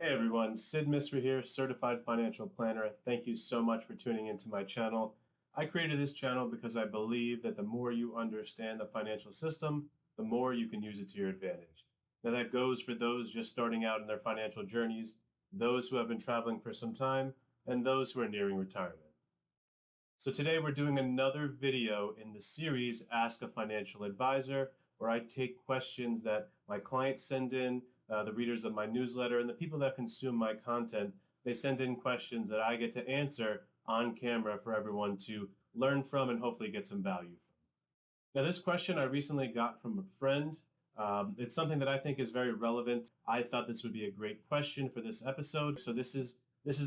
Hey everyone, Sid Misra here, Certified Financial Planner. Thank you so much for tuning into my channel. I created this channel because I believe that the more you understand the financial system, the more you can use it to your advantage. Now that goes for those just starting out in their financial journeys, those who have been traveling for some time, and those who are nearing retirement. So today we're doing another video in the series Ask a Financial Advisor, where I take questions that my clients send in, the readers of my newsletter, and the people that consume my content. They send in questions that I get to answer on camera for everyone to learn from and hopefully get some value from. Now, this question I recently got from a friend. It's something that I think is very relevant. I thought this would be a great question for this episode. So this is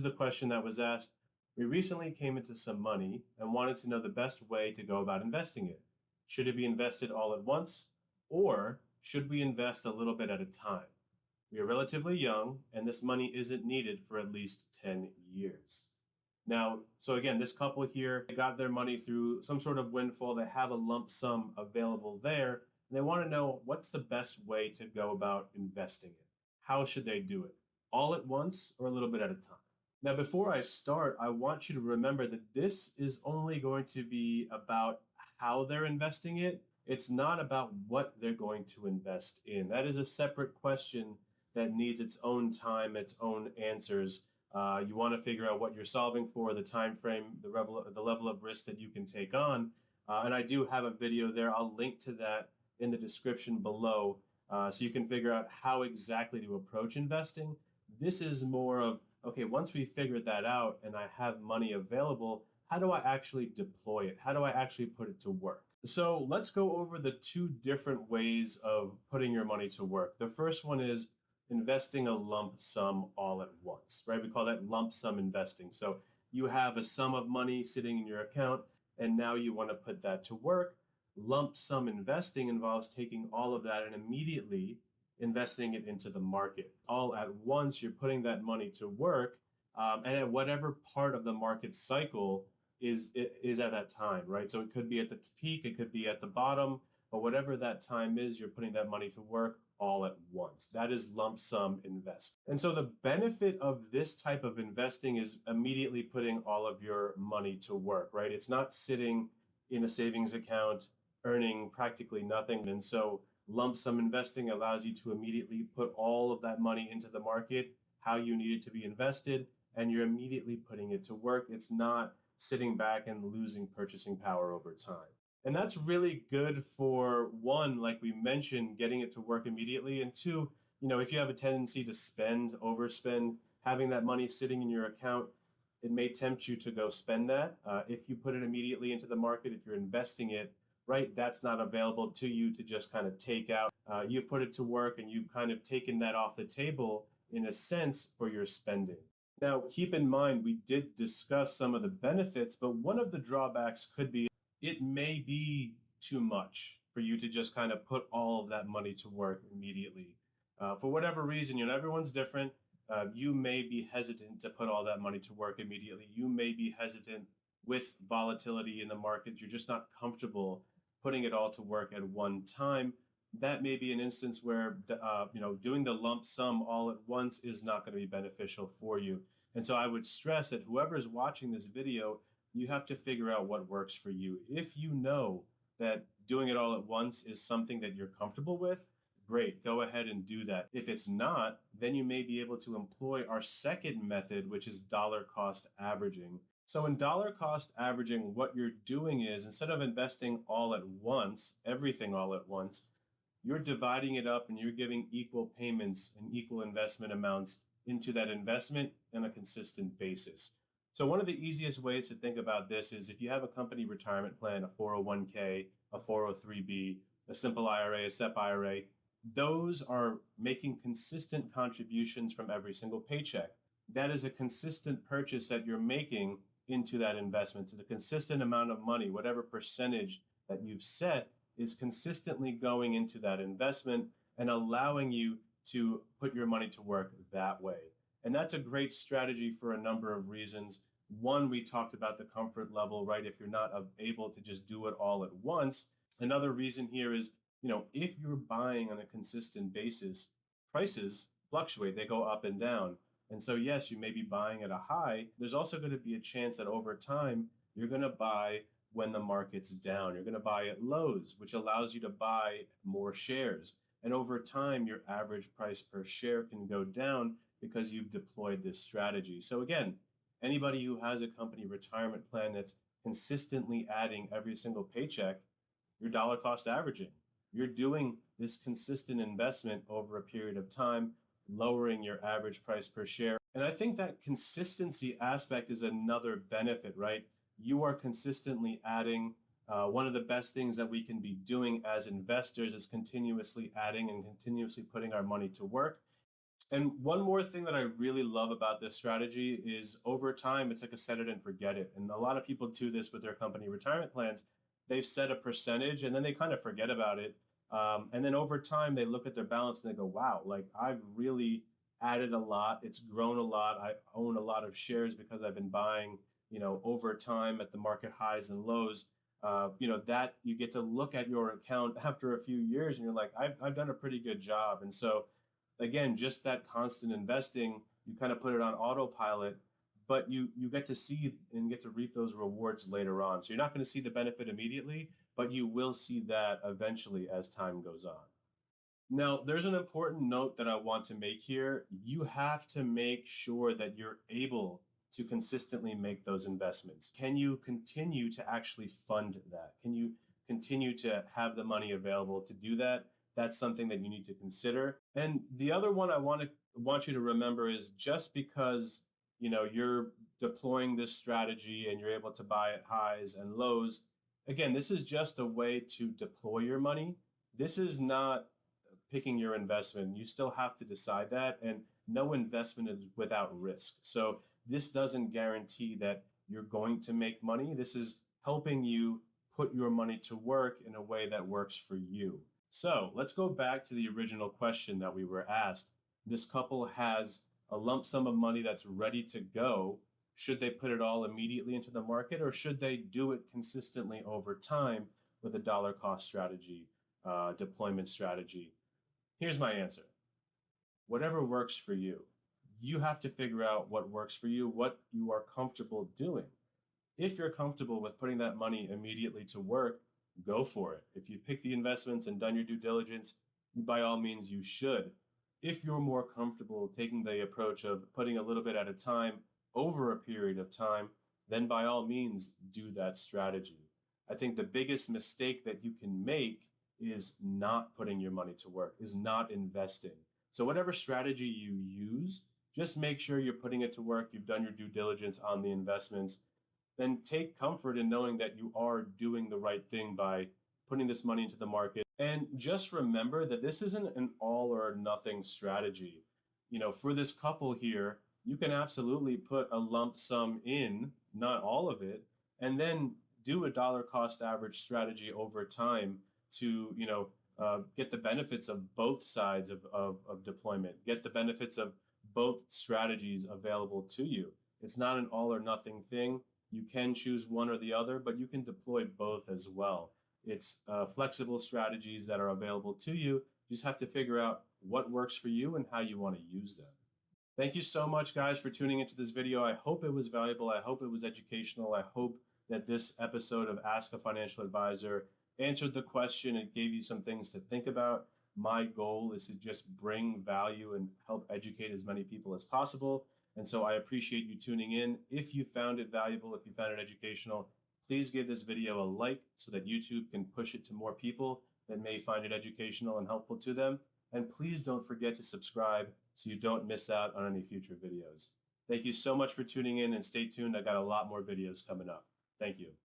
the question that was asked. We recently came into some money and wanted to know the best way to go about investing it. Should it be invested all at once, or should we invest a little bit at a time? We are relatively young, and this money isn't needed for at least 10 years. Now, so again, this couple here got their money through some sort of windfall. They have a lump sum available there, and they want to know what's the best way to go about investing it. How should they do it? All at once or a little bit at a time? Now, before I start, I want you to remember that this is only going to be about how they're investing it. It's not about what they're going to invest in. That is a separate question that needs its own time, its own answers. You want to figure out what you're solving for, the time frame, the level of risk that you can take on. And I do have a video there. I'll link to that in the description below, so you can figure out how exactly to approach investing. This is more of, okay, once we figured that out and I have money available, how do I actually deploy it? How do I actually put it to work? So let's go over the two different ways of putting your money to work. The first one is investing a lump sum all at once, right? We call that lump sum investing. So you have a sum of money sitting in your account, and now you want to put that to work. Lump sum investing involves taking all of that and immediately investing it into the market. All at once, you're putting that money to work, and at whatever part of the market cycle is at that time, right? So it could be at the peak, it could be at the bottom, but whatever that time is, you're putting that money to work all at once. That is lump sum invest. And so the benefit of this type of investing is immediately putting all of your money to work, right? It's not sitting in a savings account earning practically nothing. And so lump sum investing allows you to immediately put all of that money into the market, how you need it to be invested, and you're immediately putting it to work. It's not sitting back and losing purchasing power over time. And that's really good for one, like we mentioned, getting it to work immediately. And two, if you have a tendency to overspend, having that money sitting in your account, it may tempt you to go spend that. If you put it immediately into the market, if you're investing it, right, that's not available to you to just kind of take out. You put it to work and you've kind of taken that off the table in a sense for your spending. Now, keep in mind, we did discuss some of the benefits, but one of the drawbacks could be it may be too much for you to just kind of put all of that money to work immediately. For whatever reason, everyone's different. You may be hesitant to put all that money to work immediately. You may be hesitant with volatility in the market. You're just not comfortable putting it all to work at one time. That may be an instance where doing the lump sum all at once is not going to be beneficial for you. And so I would stress that whoever's watching this video, you have to figure out what works for you. If you know that doing it all at once is something that you're comfortable with, great, go ahead and do that. If it's not, then you may be able to employ our second method, which is dollar cost averaging. So in dollar cost averaging, what you're doing is instead of investing all at once, everything all at once, you're dividing it up and you're giving equal payments and equal investment amounts into that investment on a consistent basis. So one of the easiest ways to think about this is if you have a company retirement plan, a 401k, a 403b, a simple IRA, a SEP IRA, those are making consistent contributions from every single paycheck. That is a consistent purchase that you're making into that investment. So the consistent amount of money, whatever percentage that you've set, is consistently going into that investment and allowing you to put your money to work that way. And that's a great strategy for a number of reasons. One, we talked about the comfort level, right? If you're not able to just do it all at once. Another reason here is, if you're buying on a consistent basis, prices fluctuate, they go up and down. And so, yes, you may be buying at a high. There's also going to be a chance that over time, you're going to buy when the market's down. You're going to buy at lows, which allows you to buy more shares. And over time, your average price per share can go down because you've deployed this strategy. So again, anybody who has a company retirement plan that's consistently adding every single paycheck, you're dollar cost averaging. You're doing this consistent investment over a period of time, lowering your average price per share. And I think that consistency aspect is another benefit, right? You are consistently adding. One of the best things that we can be doing as investors is continuously adding and continuously putting our money to work. And one more thing that I really love about this strategy is over time, it's like a set it and forget it. And a lot of people do this with their company retirement plans. They've set a percentage and then they kind of forget about it. And then over time, they look at their balance and they go, wow, like I've really added a lot. It's grown a lot. I own a lot of shares because I've been buying, over time at the market highs and lows. That you get to look at your account after a few years and you're like, I've done a pretty good job. And so again, just that constant investing, you kind of put it on autopilot, but you get to see and get to reap those rewards later on. So you're not going to see the benefit immediately, but you will see that eventually as time goes on. Now, there's an important note that I want to make here. You have to make sure that you're able to consistently make those investments. Can you continue to actually fund that? Can you continue to have the money available to do that? That's something that you need to consider. And the other one I want you to remember is just because you're deploying this strategy and you're able to buy at highs and lows, again, this is just a way to deploy your money. This is not picking your investment. You still have to decide that, and no investment is without risk. So this doesn't guarantee that you're going to make money. This is helping you put your money to work in a way that works for you. So let's go back to the original question that we were asked. This couple has a lump sum of money that's ready to go. Should they put it all immediately into the market, or should they do it consistently over time with a dollar cost strategy, deployment strategy? Here's my answer. Whatever works for you. You have to figure out what works for you, what you are comfortable doing. If you're comfortable with putting that money immediately to work, go for it. If you pick the investments and done your due diligence, by all means you should. If you're more comfortable taking the approach of putting a little bit at a time over a period of time, then by all means do that strategy. I think the biggest mistake that you can make is not putting your money to work, is not investing. So whatever strategy you use, just make sure you're putting it to work, you've done your due diligence on the investments, then take comfort in knowing that you are doing the right thing by putting this money into the market. And just remember that this isn't an all or nothing strategy. For this couple here, you can absolutely put a lump sum in, not all of it, and then do a dollar cost average strategy over time to, get the benefits of both sides of deployment, get the benefits of both strategies available to you. It's not an all or nothing thing. You can choose one or the other, but you can deploy both as well. It's flexible strategies that are available to you. You just have to figure out what works for you and how you want to use them. Thank you so much, guys, for tuning into this video. I hope it was valuable. I hope it was educational. I hope that this episode of Ask a Financial Advisor answered the question and gave you some things to think about. My goal is to just bring value and help educate as many people as possible. And so I appreciate you tuning in. If you found it valuable, if you found it educational, please give this video a like so that YouTube can push it to more people that may find it educational and helpful to them. And please don't forget to subscribe so you don't miss out on any future videos. Thank you so much for tuning in, and stay tuned. I got a lot more videos coming up. Thank you.